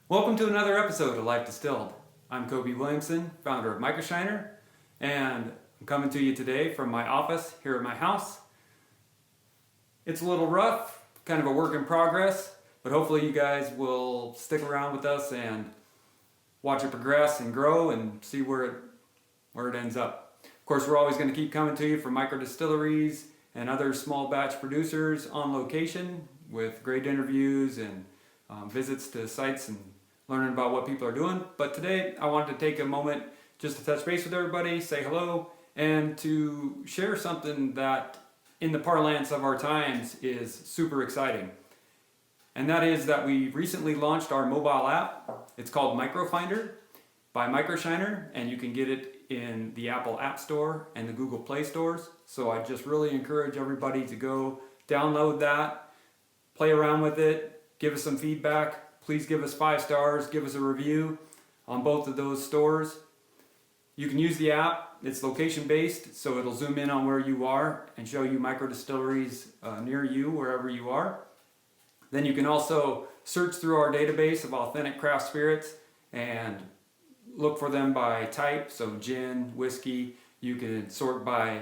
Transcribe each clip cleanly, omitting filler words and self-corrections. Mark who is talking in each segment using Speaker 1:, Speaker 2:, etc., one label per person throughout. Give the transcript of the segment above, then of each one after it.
Speaker 1: Welcome to another episode of Life Distilled. I'm Cobey Williamson, founder of MicroShiner, and I'm coming to you today from my office here at my house. It's a little rough, kind of a work in progress, but hopefully you guys will stick around with us and watch it progress and grow and see where it ends up. Of course, we're always going to keep coming to you from micro-distilleries and other small batch producers on location with great interviews and visits to sites and learning about what people are doing. But today I wanted to take a moment just to touch base with everybody, say hello, and to share something that in the parlance of our times is super exciting. And that is that we recently launched our mobile app. It's called MicroFinder by MicroShiner, and you can get it in the Apple App Store and the Google Play stores. So I just really encourage everybody to go download that, play around with it, give us some feedback. Please give us 5 stars, give us a review on both of those stores. You can use the app. It's location based, so it'll zoom in on where you are and show you micro distilleries near you, wherever you are. Then you can also search through our database of authentic craft spirits and look for them by type, so gin, whiskey. You can sort by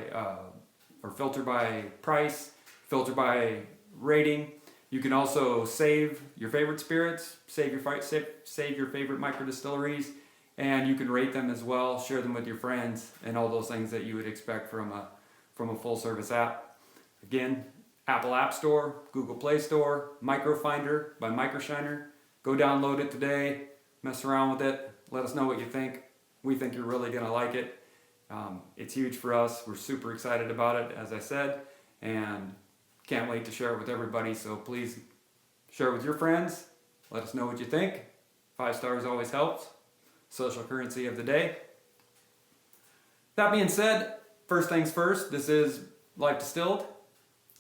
Speaker 1: or filter by price, filter by rating. You can also save your favorite spirits, save your favorite micro distilleries, and you can rate them as well, share them with your friends, and all those things that you would expect from a full service app. Again, Apple App Store, Google Play Store, MicroFinder by MicroShiner. Go download it today, mess around with it, let us know what you think. We think you're really going to like it. It's huge for us. We're super excited about it, as I said, and can't wait to share it with everybody. So please share it with your friends. Let us know what you think. 5 stars always helps. Social currency of the day. That being said, first things first, this is Life Distilled.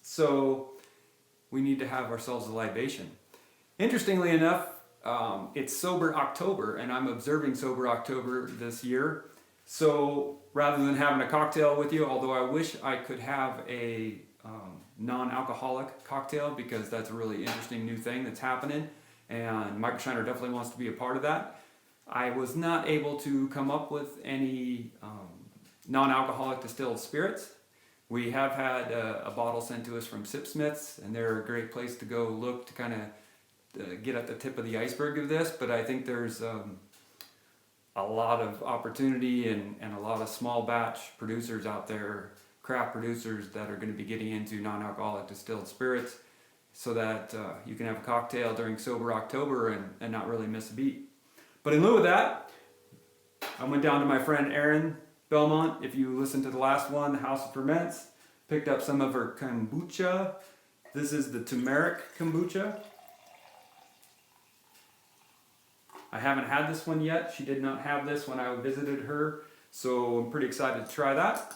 Speaker 1: So we need to have ourselves a libation. Interestingly enough, it's Sober October, and I'm observing Sober October this year. So rather than having a cocktail with you, although I wish I could have a non-alcoholic cocktail, because that's a really interesting new thing that's happening, and MicroShiner definitely wants to be a part of that. I was not able to come up with any non-alcoholic distilled spirits. We have had a bottle sent to us from Sipsmiths, and they're a great place to go look to kind of get at the tip of the iceberg of this, but I think there's a lot of opportunity and a lot of small batch producers out there, craft producers, that are going to be getting into non-alcoholic distilled spirits, so that you can have a cocktail during Sober October and not really miss a beat. But in lieu of that, I went down to my friend Erin Belmont. If you listened to the last one, the House of Ferments, picked up some of her kombucha. This is the turmeric kombucha. I haven't had this one yet. She did not have this when I visited her, so I'm pretty excited to try that.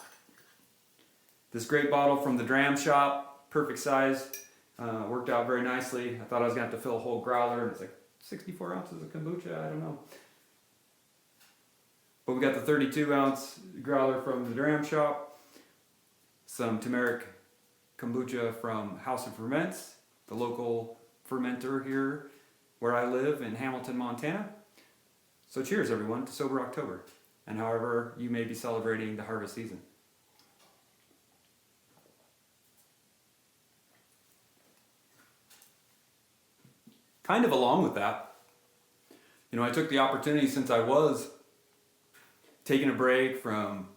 Speaker 1: This great bottle from the Dram Shop, perfect size, worked out very nicely. I thought I was going to have to fill a whole growler, and it's like 64 ounces of kombucha, I don't know. But we got the 32 ounce growler from the Dram Shop, some turmeric kombucha from House of Ferments, the local fermenter here where I live in Hamilton, Montana. So cheers everyone to Sober October, and however you may be celebrating the harvest season. Kind of along with that, I took the opportunity, since I was taking a break from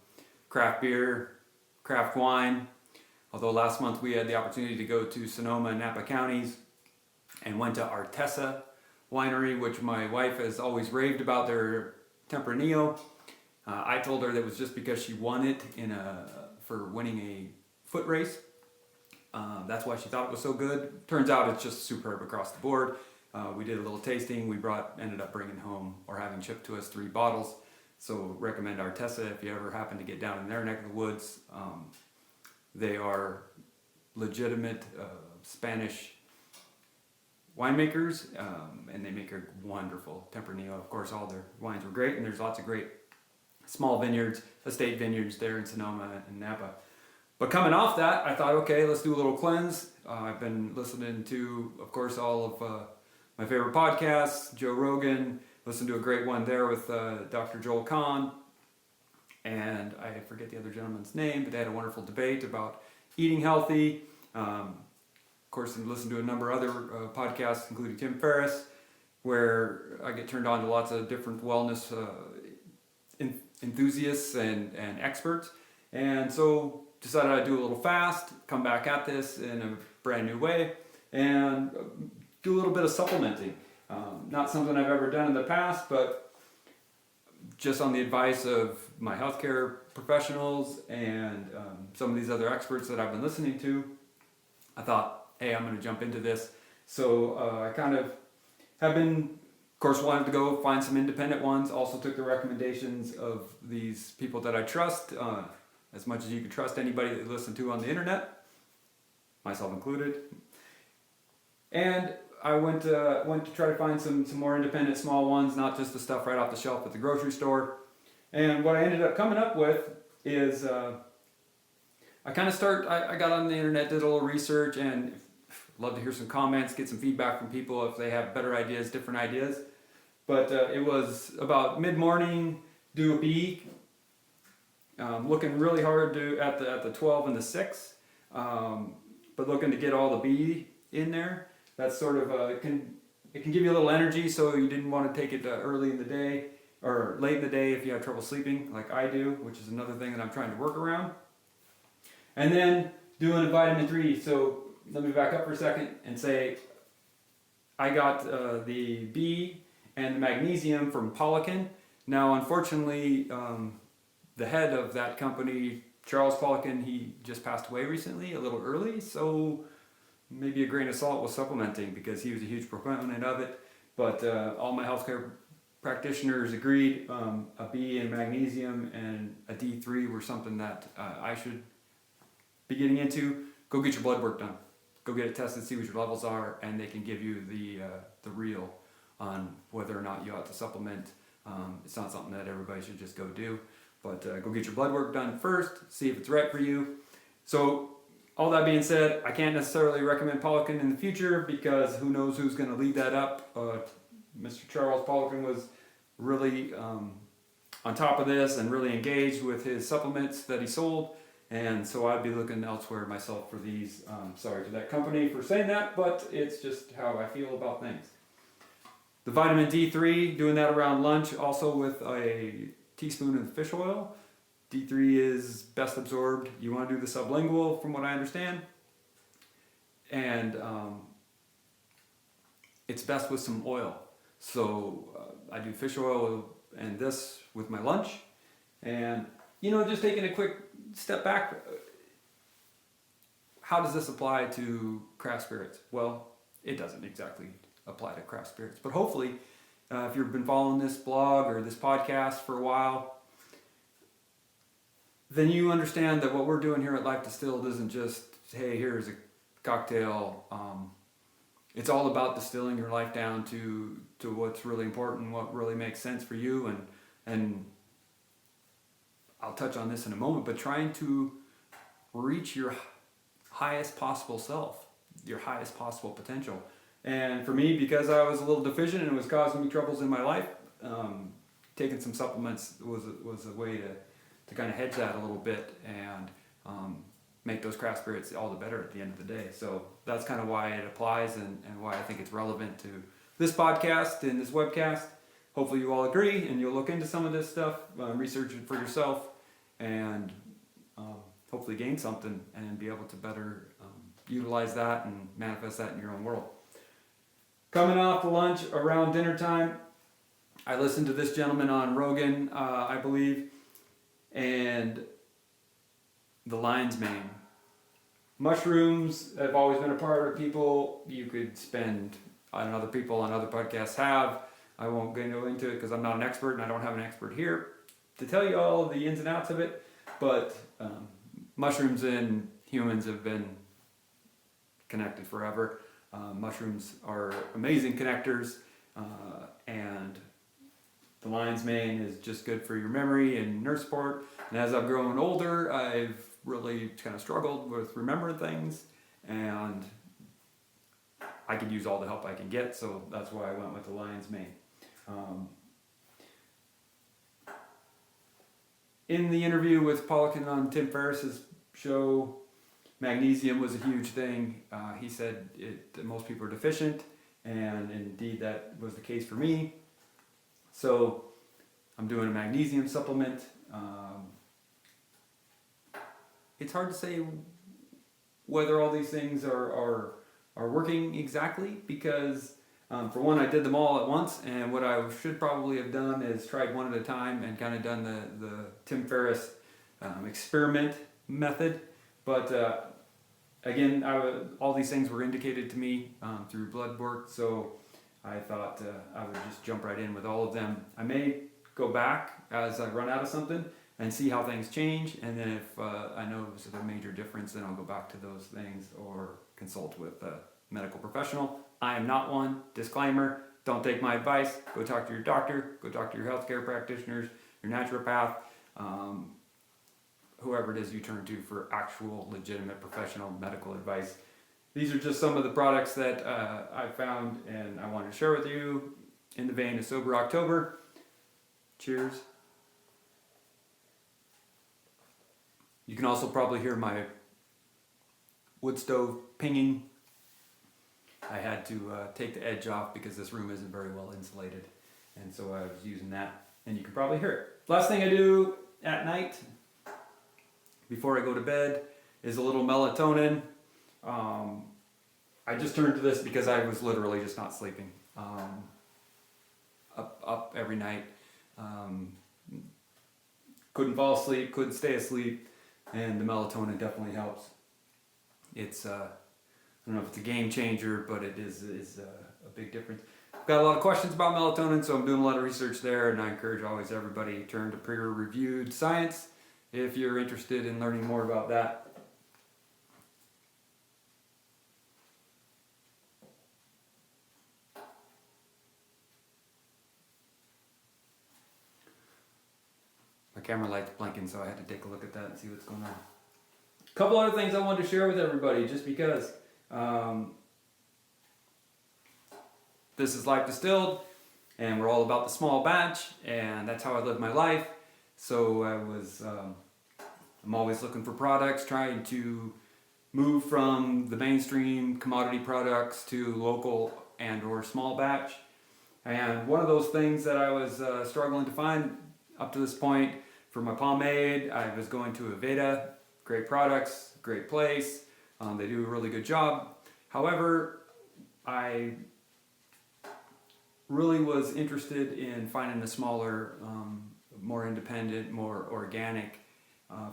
Speaker 1: craft beer, craft wine, although last month we had the opportunity to go to Sonoma and Napa counties and went to Artesa Winery, which my wife has always raved about their Tempranillo. I told her that it was just because she won it for winning a foot race. That's why she thought it was so good. Turns out it's just superb across the board. We did a little tasting. We ended up bringing home, or having shipped to us, 3 bottles. So recommend Artesa if you ever happen to get down in their neck of the woods. They are legitimate Spanish winemakers, and they make a wonderful Tempranillo. Of course, all their wines were great, and there's lots of great small vineyards, estate vineyards there in Sonoma and Napa. But coming off that, I thought, okay, let's do a little cleanse. I've been listening to, of course, all of my favorite podcasts, Joe Rogan. Listened to a great one there with Dr. Joel Kahn, and I forget the other gentleman's name, but they had a wonderful debate about eating healthy. Of course, I listened to a number of other podcasts, including Tim Ferriss, where I get turned on to lots of different wellness enthusiasts and experts. And so decided I'd do a little fast, come back at this in a brand new way, and do a little bit of supplementing. Not something I've ever done in the past, but just on the advice of my healthcare professionals and some of these other experts that I've been listening to, I thought, hey, I'm going to jump into this. So I kind of have been, of course, wanted to go find some independent ones. Also took the recommendations of these people that I trust, as much as you can trust anybody that you listen to on the internet, myself included. And I went to try to find some more independent small ones, not just the stuff right off the shelf at the grocery store. And what I ended up coming up with is I got on the internet, did a little research, and love to hear some comments, get some feedback from people if they have better ideas, different ideas. But it was about mid-morning, do a B, looking really hard at the 12 and the 6, but looking to get all the B in there. That's sort of it can give you a little energy, so you didn't want to take it early in the day or late in the day if you have trouble sleeping, like I do, which is another thing that I'm trying to work around. And then doing a vitamin 3. So let me back up for a second and say I got the B and the magnesium from Polican. Now, unfortunately, the head of that company, Charles Polican, he just passed away recently, a little early, so maybe a grain of salt with supplementing because he was a huge proponent of it. But all my healthcare practitioners agreed a B and magnesium and a D3 were something that I should be getting into. Go get your blood work done. Go get it tested, see what your levels are, and they can give you the real on whether or not you ought to supplement. It's not something that everybody should just go do, but go get your blood work done first, see if it's right for you. So all that being said, I can't necessarily recommend Polican in the future because who knows who's going to lead that up. Mr. Charles Polican was really on top of this and really engaged with his supplements that he sold. And so I'd be looking elsewhere myself for these. Sorry to that company for saying that, but it's just how I feel about things. The vitamin D3, doing that around lunch, also with a teaspoon of fish oil. D3 is best absorbed. You want to do the sublingual, from what I understand. And it's best with some oil. So I do fish oil and this with my lunch. And, just taking a quick step back, how does this apply to craft spirits? Well, it doesn't exactly apply to craft spirits, but hopefully if you've been following this blog or this podcast for a while, then you understand that what we're doing here at Life Distilled isn't just, hey, here's a cocktail. It's all about distilling your life down to what's really important, what really makes sense for you, and I'll touch on this in a moment, but trying to reach your highest possible self, your highest possible potential. And for me, because I was a little deficient and it was causing me troubles in my life, taking some supplements was a way to kind of hedge that a little bit and make those craft spirits all the better at the end of the day. So that's kind of why it applies and why I think it's relevant to this podcast and this webcast. Hopefully you all agree and you'll look into some of this stuff, research it for yourself, and hopefully gain something and be able to better utilize that and manifest that in your own world. Coming off the lunch around dinner time, I listened to this gentleman on Rogan, I believe, and the lion's mane. Mushrooms have always been a part of people. You could spend on other people on other podcasts have. I won't go into it because I'm not an expert and I don't have an expert here to tell you all the ins and outs of it. But mushrooms and humans have been connected forever. Mushrooms are amazing connectors, and the lion's mane is just good for your memory and nerve support. And as I've grown older, I've really kind of struggled with remembering things, and I could use all the help I can get, so that's why I went with the lion's mane. In the interview with Polican on Tim Ferriss's show, magnesium was a huge thing. He said most people are deficient, and indeed that was the case for me. So I'm doing a magnesium supplement. It's hard to say whether all these things are working exactly, because for one, I did them all at once, and what I should probably have done is tried one at a time and kind of done the Tim Ferriss experiment method. But again, all these things were indicated to me through blood work, so I thought I would just jump right in with all of them. I may go back as I run out of something and see how things change, and then if I notice a major difference, then I'll go back to those things or consult with a medical professional. I am not one. Disclaimer, don't take my advice. Go talk to your doctor, go talk to your healthcare practitioners, your naturopath, whoever it is you turn to for actual, legitimate, professional medical advice. These are just some of the products that I found and I wanted to share with you in the vein of Sober October. Cheers. You can also probably hear my wood stove pinging. I had to take the edge off because this room isn't very well insulated, and so I was using that, and you can probably hear it. Last thing I do at night before I go to bed is a little melatonin. I just turned to this because I was literally just not sleeping. Up every night. Couldn't fall asleep, couldn't stay asleep, and the melatonin definitely helps. It's I don't know if it's a game changer, but it is a big difference. I've got a lot of questions about melatonin, so I'm doing a lot of research there, and I encourage always everybody to turn to peer-reviewed science if you're interested in learning more about that. My camera light's blinking, so I had to take a look at that and see what's going on. A couple other things I wanted to share with everybody, just because this is Life Distilled, and we're all about the small batch, and that's how I live my life. So I'm always looking for products, trying to move from the mainstream commodity products to local and or small batch. And one of those things that I was struggling to find up to this point for my pomade, I was going to Aveda. Great products, great place. They do a really good job. However, I really was interested in finding a smaller, more independent, more organic,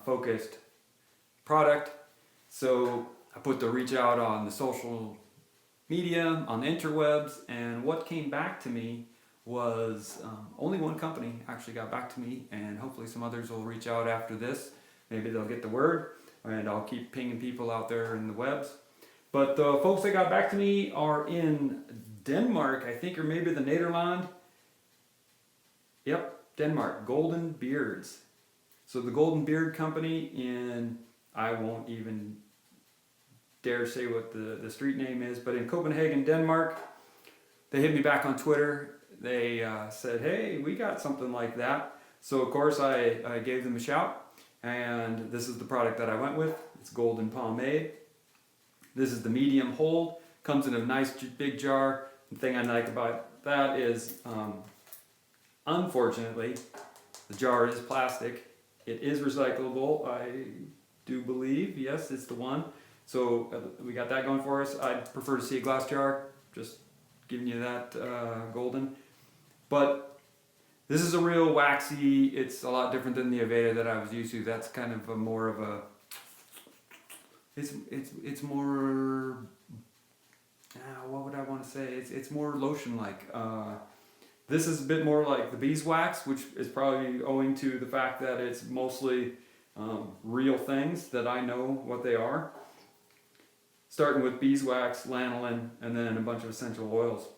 Speaker 1: focused product. So I put the reach out on the social media, on the interwebs, and what came back to me was only one company actually got back to me, and hopefully some others will reach out after this. Maybe they'll get the word, and I'll keep pinging people out there in the webs. But the folks that got back to me are in Denmark, I think, or maybe the Nederland. Yep, Denmark, Golden Beards. So the Golden Beard Company in, I won't even dare say what the street name is, but in Copenhagen, Denmark. They hit me back on Twitter. They said, hey, we got something like that. So of course I gave them a shout. And this is the product that I went with. It's Golden Pomade. This is the medium hold. Comes in a nice big jar. The thing I like about that is, unfortunately, the jar is plastic. It is recyclable, I do believe. Yes, it's the one. So we got that going for us. I'd prefer to see a glass jar. Just giving you that golden. But this is a real waxy, it's a lot different than the Aveda that I was used to. That's kind of more of a, it's more, what would I want to say? It's more lotion-like. This is a bit more like the beeswax, which is probably owing to the fact that it's mostly real things that I know what they are. Starting with beeswax, lanolin, and then a bunch of essential oils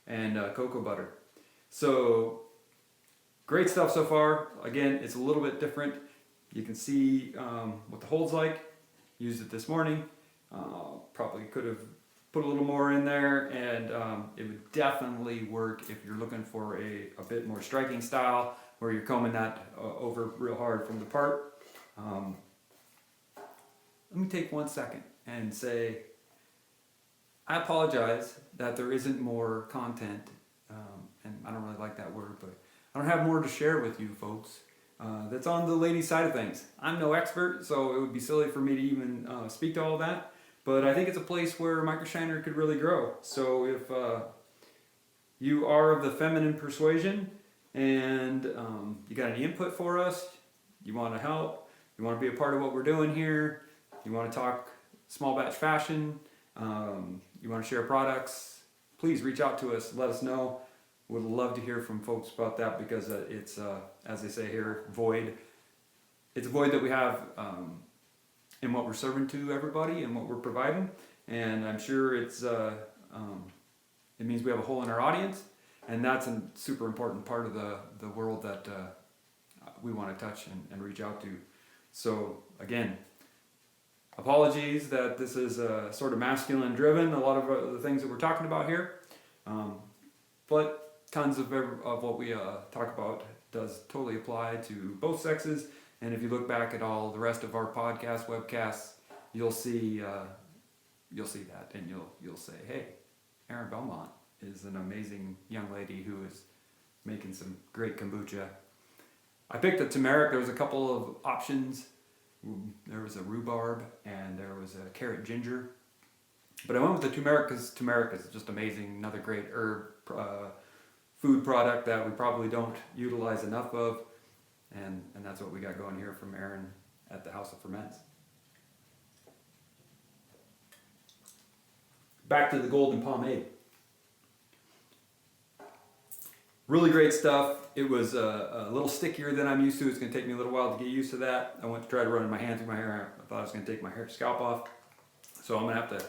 Speaker 1: and cocoa butter. So great stuff so far. Again, it's a little bit different. You can see what the hold's like. Used it this morning. Probably could have put a little more in there, and it would definitely work if you're looking for a bit more striking style where you're combing that over real hard from the part. Let me take 1 second and say I apologize that there isn't more content, and I don't really like that word, but I don't have more to share with you folks. That's on the ladies' side of things. I'm no expert, so it would be silly for me to even speak to all that, but I think it's a place where MicroShiner could really grow. So if you are of the feminine persuasion and you got any input for us, you want to help, you want to be a part of what we're doing here, you want to talk small batch fashion, you want to share products, please reach out to us, let us know. Would love to hear from folks about that, because it's, as they say here, void. It's a void that we have in what we're serving to everybody and what we're providing, and I'm sure it means we have a hole in our audience, and that's a super important part of the world that we want to touch and reach out to. So again, apologies that this is sort of masculine driven, a lot of the things that we're talking about here, but tons of what we talk about does totally apply to both sexes. And if you look back at all the rest of our podcasts, webcasts, you'll see that, and you'll say, hey, Erin Belmont is an amazing young lady who is making some great kombucha. I picked a turmeric. There was a couple of options. There was a rhubarb and there was a carrot ginger, but I went with the turmeric because turmeric is just amazing. Another great herb food product that we probably don't utilize enough of, and that's what we got going here from Erin at the House of Ferments. Back to the golden pomade. Really great stuff. It was a little stickier than I'm used to. It's going to take me a little while to get used to that. I went to try to run my hand through my hair. I thought I was going to take my hair scalp off. So I'm going to have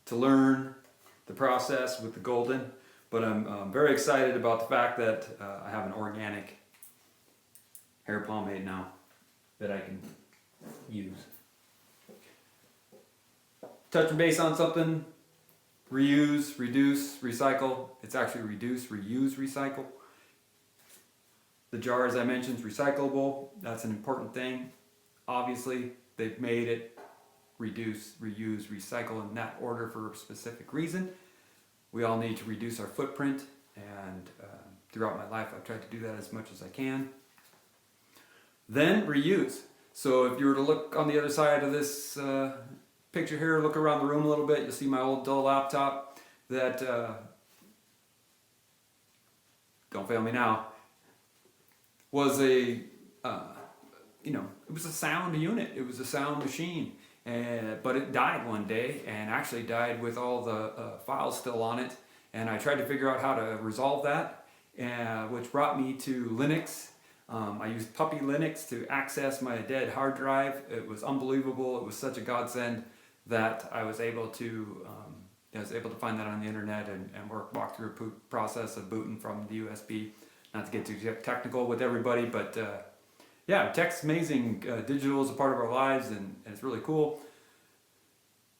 Speaker 1: to learn the process with the golden. But I'm very excited about the fact that I have an organic hair pomade now that I can use. Touching base on something, reuse, reduce, recycle. It's actually reduce, reuse, recycle. The jar, as I mentioned, is recyclable. That's an important thing. Obviously, they've made it reduce, reuse, recycle in that order for a specific reason. We all need to reduce our footprint, and throughout my life I've tried to do that as much as I can. Then reuse. So if you were to look on the other side of this picture here, look around the room a little bit, you'll see my old Dell laptop that, don't fail me now, was it was a sound unit. It was a sound machine. But it died one day, and actually died with all the files still on it. And I tried to figure out how to resolve that, which brought me to Linux. I used Puppy Linux to access my dead hard drive. It was unbelievable. It was such a godsend that I was able to find that on the internet and walk through a process of booting from the USB. Not to get too technical with everybody, but yeah, tech's amazing. Digital is a part of our lives, and it's really cool.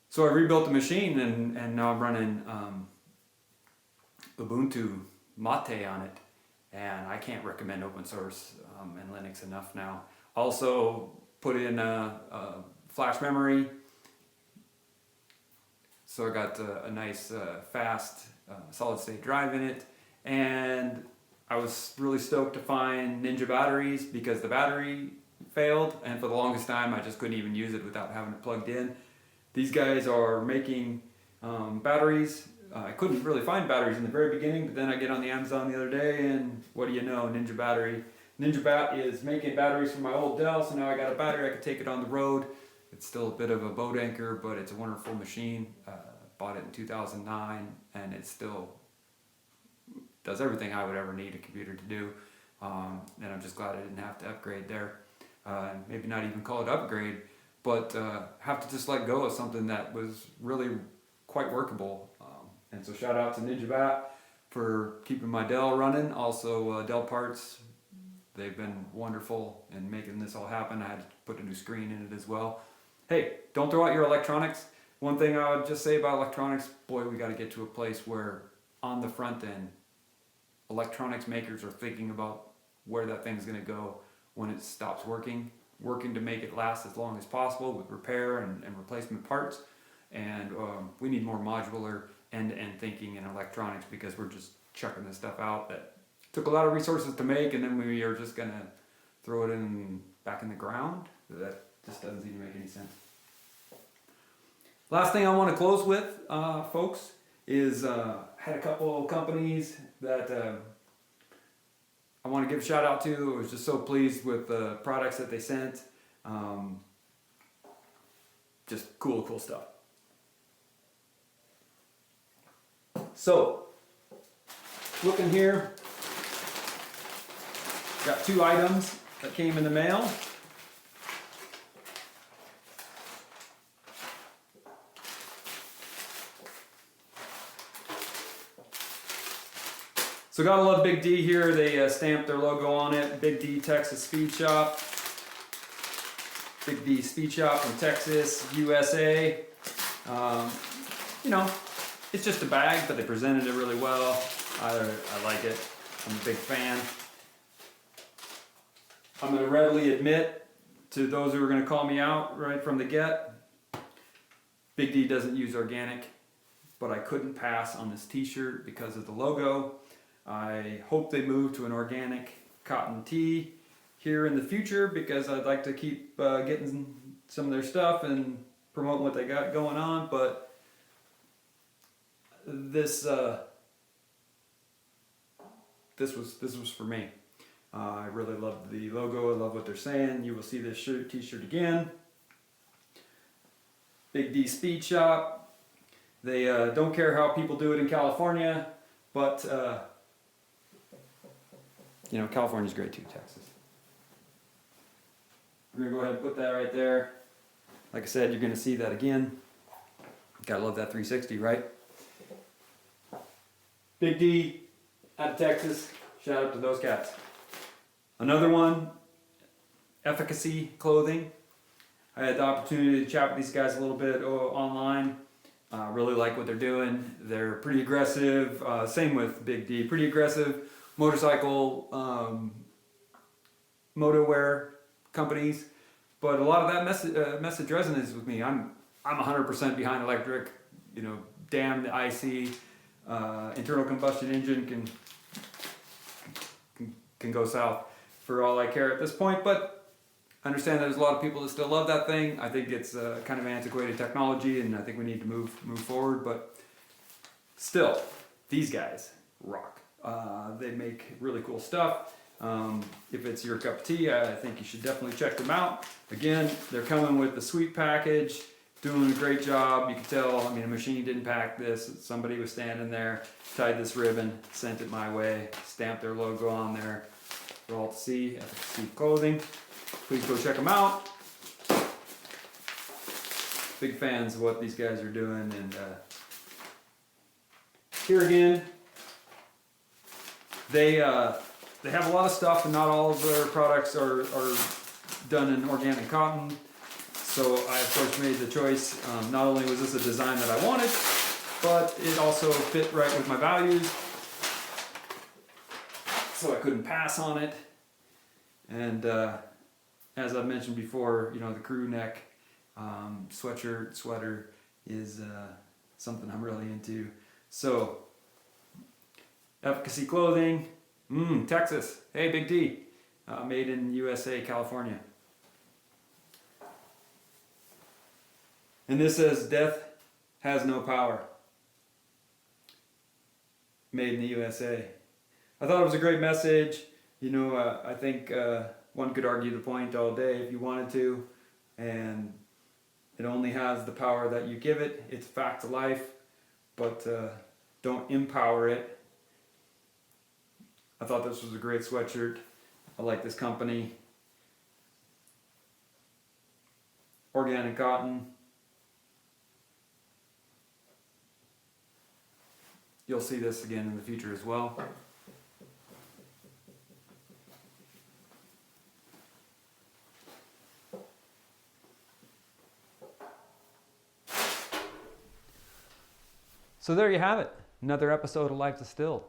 Speaker 1: So I rebuilt the machine, and now I'm running Ubuntu Mate on it, and I can't recommend open source and Linux enough now. Also put in a flash memory, so I got a nice fast solid state drive in it, and I was really stoked to find Ninja batteries because the battery failed, and for the longest time I just couldn't even use it without having it plugged in. These guys are making batteries. I couldn't really find batteries in the very beginning, but then I get on the Amazon the other day, and what do you know, Ninja battery. Ninja Bat is making batteries for my old Dell, so now I got a battery, I can take it on the road. It's still a bit of a boat anchor, but it's a wonderful machine. Bought it in 2009, and it still does everything I would ever need a computer to do. And I'm just glad I didn't have to upgrade there. Maybe not even call it upgrade, but have to just let go of something that was really quite workable. And so shout out to Ninja Bat for keeping my Dell running. Also Dell Parts, they've been wonderful in making this all happen. I had to put a new screen in it as well. Hey, don't throw out your electronics. One thing I would just say about electronics, boy, we got to get to a place where on the front end, electronics makers are thinking about where that thing's going to go when it stops working to make it last as long as possible with repair and replacement parts. And we need more modular end-to-end thinking in electronics, because we're just chucking this stuff out that took a lot of resources to make, and then we are just going to throw it back in the ground. That just doesn't even make any sense. Last thing I want to close with, folks, is had a couple of companies that I want to give a shout out to. I was just so pleased with the products that they sent. Just cool stuff. So, looking here, got 2 items that came in the mail. So gotta love Big D here. They stamped their logo on it. Big D Texas Speed Shop. Big D Speed Shop from Texas, USA. You know, it's just a bag, but they presented it really well. I like it. I'm a big fan. I'm gonna readily admit to those who are gonna call me out right from the get, Big D doesn't use organic, but I couldn't pass on this t-shirt because of the logo. I hope they move to an organic cotton tee here in the future, because I'd like to keep getting some of their stuff and promoting what they got going on. But this was for me. I really love the logo. I love what they're saying. You will see this t-shirt again. Big D Speed Shop. They don't care how people do it in California, but you know, California's great too, Texas. We're gonna go ahead and put that right there. Like I said, you're gonna see that again. Gotta love that 360, right? Big D out of Texas. Shout out to those cats. Another one, Efficacy Clothing. I had the opportunity to chat with these guys a little bit online. Really like what they're doing. They're pretty aggressive. Same with Big D. Pretty aggressive motorcycle moto wear companies. But a lot of that message resonates with me. I'm 100% behind electric. You know, damn the IC internal combustion engine can go south for all I care at this point. But I understand that there's a lot of people that still love that thing. I think it's kind of antiquated technology, and I think we need to move forward. But still, these guys rock. They make really cool stuff. If it's your cup of tea, I think you should definitely check them out. Again, they're coming with the sweet package, doing a great job. You can tell, I mean, a machine didn't pack this. Somebody was standing there, tied this ribbon, sent it my way, stamped their logo on there for all to see. Efficacy Clothing. Please go check them out. Big fans of what these guys are doing. And here again, they have a lot of stuff, and not all of their products are done in organic cotton. So I of course made the choice. Not only was this a design that I wanted, but it also fit right with my values. So I couldn't pass on it. And as I've mentioned before, you know, the crew neck sweater is something I'm really into. So Efficacy Clothing, Texas. Hey, Big D, made in USA, California. And this says, "Death has no power." Made in the USA. I thought it was a great message. You know, I think one could argue the point all day if you wanted to, and it only has the power that you give it. It's a fact of life, but don't empower it. I thought this was a great sweatshirt. I like this company. Organic cotton. You'll see this again in the future as well. So there you have it, another episode of Life Distilled.